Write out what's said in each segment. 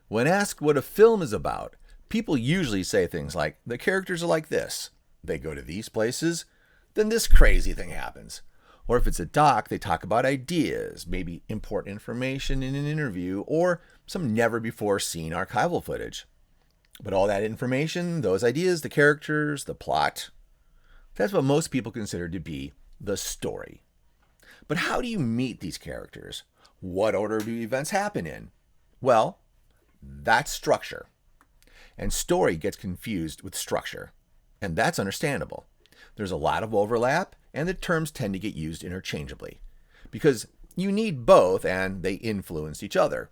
When asked what a film is about, people usually say things like, the characters are like this, they go to these places, then this crazy thing happens. Or if it's a doc, they talk about ideas, maybe important information in an interview, or some never-before-seen archival footage. But all that information, those ideas, the characters, the plot, that's what most people consider to be the story. But how do you meet these characters? What order do events happen in? Well, that's structure. And story gets confused with structure. And that's understandable. There's a lot of overlap, and the terms tend to get used interchangeably. Because you need both, and they influence each other.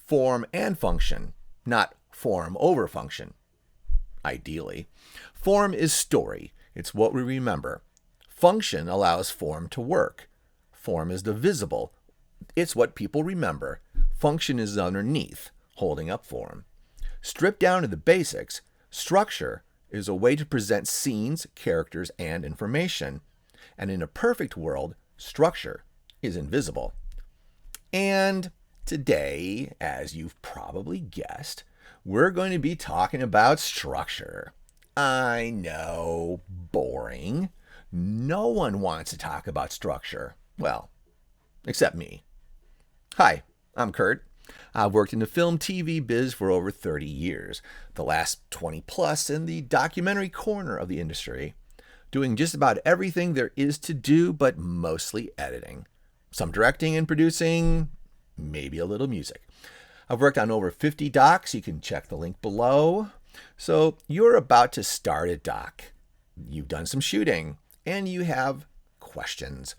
Form and function, not form over function. Ideally. Form is story. It's what we remember. Function allows form to work. Form is the visible. It's what people remember. Function is underneath, holding up form. Stripped down to the basics, structure is a way to present scenes, characters, and information. And in a perfect world, structure is invisible. And today, as you've probably guessed, we're going to be talking about structure. I know, boring. No one wants to talk about structure. Well, except me. Hi, I'm Kurt. I've worked in the film TV biz for over 30 years, the last 20 plus in the documentary corner of the industry, doing just about everything there is to do, but mostly editing. Some directing and producing, maybe a little music. I've worked on over 50 docs. You can check the link below. So you're about to start a doc. You've done some shooting, and you have questions.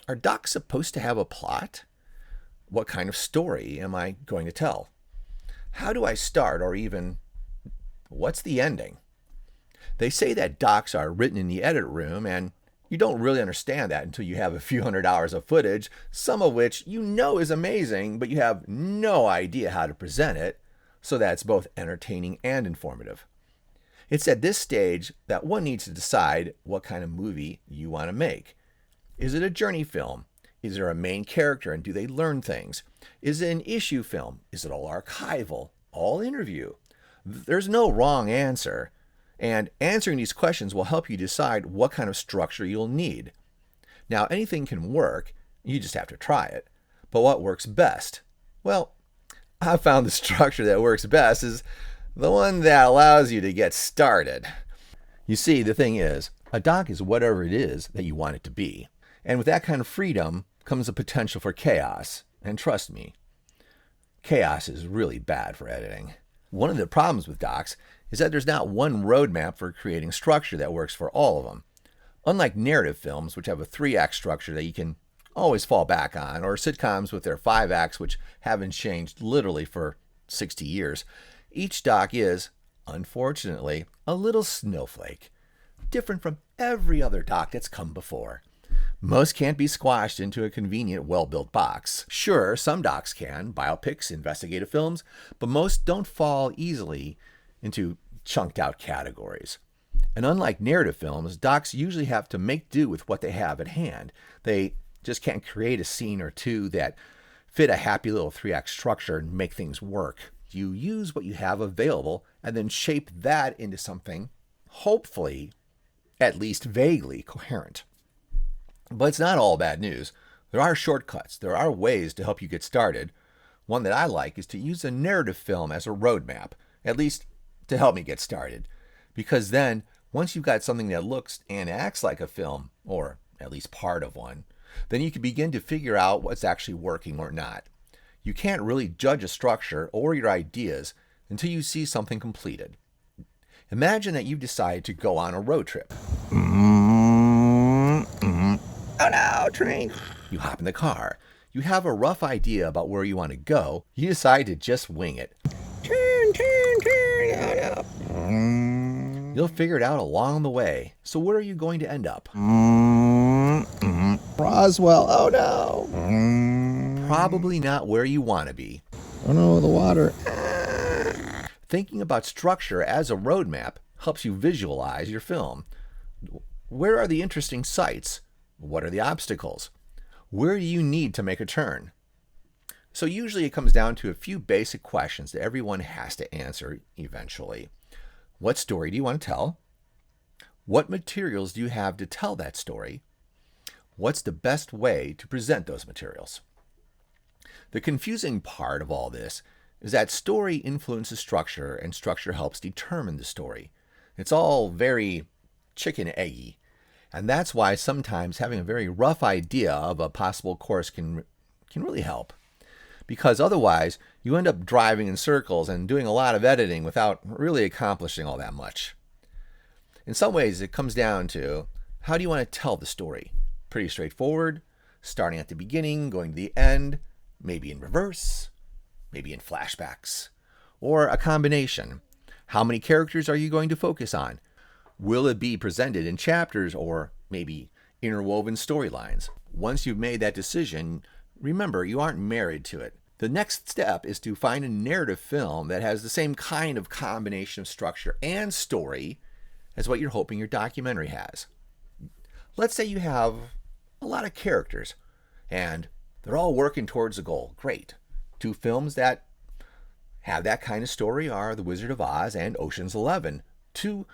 Are docs supposed to have a plot? What kind of story am I going to tell? How do I start, or even, what's the ending? They say that docs are written in the edit room, and you don't really understand that until you have a few hundred hours of footage, some of which you know is amazing, but you have no idea how to present it so that it's both entertaining and informative. It's at this stage that one needs to decide what kind of movie you want to make. Is it a journey film? Is there a main character, and do they learn things? Is it an issue film? Is it all archival? All interview? There's no wrong answer. And answering these questions will help you decide what kind of structure you'll need. Now, anything can work. You just have to try it. But what works best? Well, I found the structure that works best is the one that allows you to get started. You see, the thing is, a doc is whatever it is that you want it to be. And with that kind of freedom comes the potential for chaos. And trust me, chaos is really bad for editing. One of the problems with docs is that there's not one roadmap for creating structure that works for all of them. Unlike narrative films, which have a 3-act structure that you can always fall back on, or sitcoms with their 5 acts, which haven't changed literally for 60 years, each doc is, unfortunately, a little snowflake, different from every other doc that's come before. Most can't be squashed into a convenient, well-built box. Sure, some docs can, biopics, investigative films, but most don't fall easily into chunked-out categories. And unlike narrative films, docs usually have to make do with what they have at hand. They just can't create a scene or two that fit a happy little 3-act structure and make things work. You use what you have available and then shape that into something, hopefully, at least vaguely coherent. But it's not all bad news. There are shortcuts. There are ways to help you get started. One that I like is to use a narrative film as a roadmap, at least to help me get started. Because then, once you've got something that looks and acts like a film, or at least part of one, then you can begin to figure out what's actually working or not. You can't really judge a structure or your ideas until you see something completed. Imagine that you decide to go on a road trip. Oh no, train. You hop in the car. You have a rough idea about where you want to go. You decide to just wing it. Turn. Oh no. You'll figure it out along the way. So where are you going to end up? Roswell. Oh no. Probably not where you want to be. Oh no, the water. Thinking about structure as a roadmap helps you visualize your film. Where are the interesting sites? What are the obstacles? Where do you need to make a turn? So usually it comes down to a few basic questions that everyone has to answer eventually. What story do you want to tell? What materials do you have to tell that story? What's the best way to present those materials? The confusing part of all this is that story influences structure and structure helps determine the story. It's all very chicken eggy. And that's why sometimes having a very rough idea of a possible course can really help. Because otherwise, you end up driving in circles and doing a lot of editing without really accomplishing all that much. In some ways, it comes down to how do you want to tell the story? Pretty straightforward, starting at the beginning, going to the end, maybe in reverse, maybe in flashbacks, or a combination. How many characters are you going to focus on? Will it be presented in chapters or maybe interwoven storylines? Once you've made that decision, remember, you aren't married to it. The next step is to find a narrative film that has the same kind of combination of structure and story as what you're hoping your documentary has. Let's say you have a lot of characters and they're all working towards a goal. Great. Two films that have that kind of story are The Wizard of Oz and Ocean's 11. Two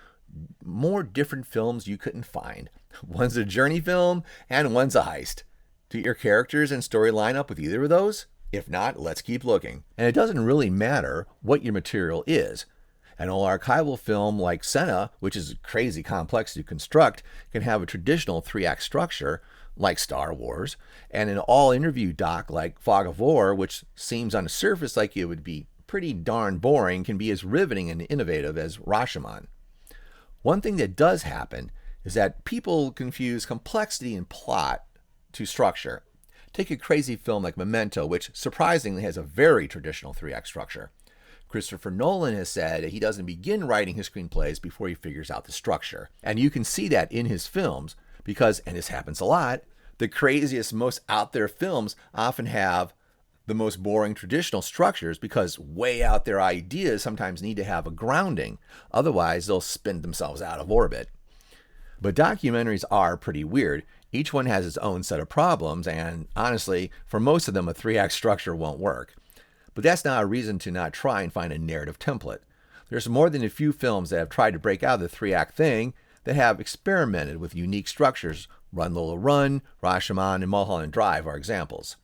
more different films you couldn't find. One's a journey film and one's a heist. Do your characters and story line up with either of those? If not, let's keep looking. And it doesn't really matter what your material is. An old archival film like Senna, which is crazy complex to construct, can have a traditional 3-act structure like Star Wars, and an all-interview doc like Fog of War, which seems on the surface like it would be pretty darn boring, can be as riveting and innovative as Rashomon. One thing that does happen is that people confuse complexity and plot to structure. Take a crazy film like Memento, which surprisingly has a very traditional 3-act structure. Christopher Nolan has said he doesn't begin writing his screenplays before he figures out the structure. And you can see that in his films because, and this happens a lot, the craziest, most out there films often have the most boring traditional structures because way out there ideas sometimes need to have a grounding. Otherwise, they'll spin themselves out of orbit. But documentaries are pretty weird. Each one has its own set of problems, and honestly, for most of them, a 3-act structure won't work. But that's not a reason to not try and find a narrative template. There's more than a few films that have tried to break out of the 3-act thing that have experimented with unique structures. Run Lola Run, Rashomon, and Mulholland Drive are examples.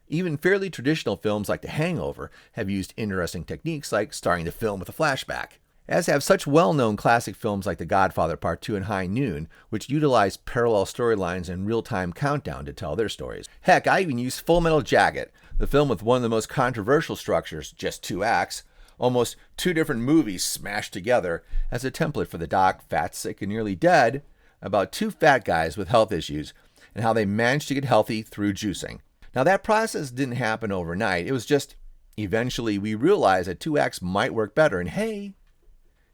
Even fairly traditional films like The Hangover have used interesting techniques like starting the film with a flashback, as have such well-known classic films like The Godfather Part 2 and High Noon, which utilize parallel storylines and real-time countdown to tell their stories. Heck, I even used Full Metal Jacket, the film with one of the most controversial structures, just 2 acts, almost 2 different movies smashed together, as a template for the doc Fat, Sick, and Nearly Dead, about 2 fat guys with health issues and how they managed to get healthy through juicing. Now that process didn't happen overnight. It was just, eventually we realized that 2 acts might work better, and hey,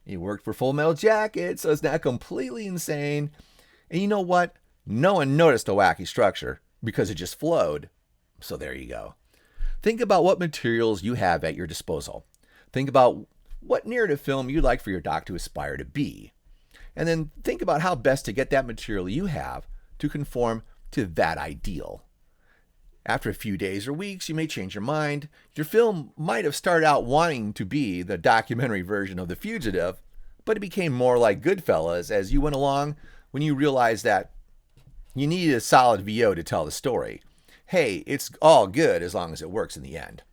it worked for Full Metal Jacket, so it's not completely insane. And you know what? No one noticed the wacky structure because it just flowed. So there you go. Think about what materials you have at your disposal. Think about what narrative film you'd like for your doc to aspire to be. And then think about how best to get that material you have to conform to that ideal. After a few days or weeks, you may change your mind. Your film might have started out wanting to be the documentary version of The Fugitive, but it became more like Goodfellas as you went along when you realized that you needed a solid VO to tell the story. Hey, it's all good as long as it works in the end.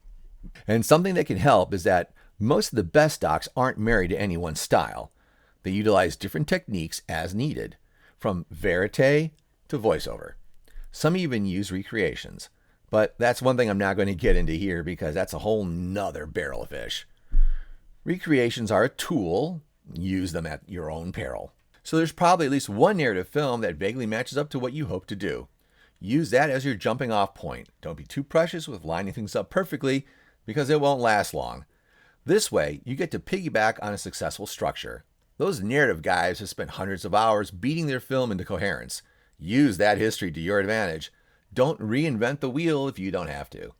And something that can help is that most of the best docs aren't married to any one style. They utilize different techniques as needed, from verite to voiceover. Some even use recreations. But that's one thing I'm not going to get into here because that's a whole nother barrel of fish. Recreations are a tool. Use them at your own peril. So there's probably at least one narrative film that vaguely matches up to what you hope to do. Use that as your jumping off point. Don't be too precious with lining things up perfectly because it won't last long. This way, you get to piggyback on a successful structure. Those narrative guys have spent hundreds of hours beating their film into coherence. Use that history to your advantage. Don't reinvent the wheel if you don't have to.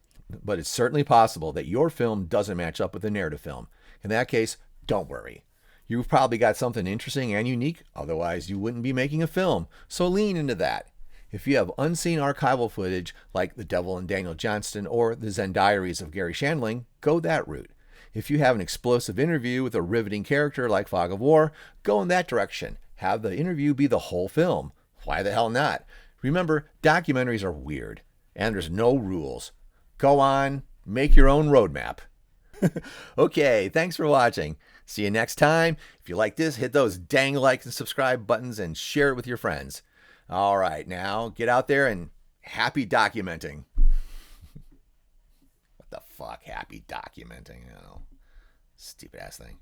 But it's certainly possible that your film doesn't match up with a narrative film. In that case, don't worry. You've probably got something interesting and unique, otherwise you wouldn't be making a film. So lean into that. If you have unseen archival footage like The Devil and Daniel Johnston or The Zen Diaries of Gary Shandling, go that route. If you have an explosive interview with a riveting character like Fog of War, go in that direction. Have the interview be the whole film. Why the hell not? Remember, documentaries are weird, and there's no rules. Go on, make your own roadmap. Okay, thanks for watching. See you next time. If you like this, hit those dang like and subscribe buttons and share it with your friends. All right, now get out there and happy documenting. What the fuck, happy documenting? I don't know. Stupid ass thing.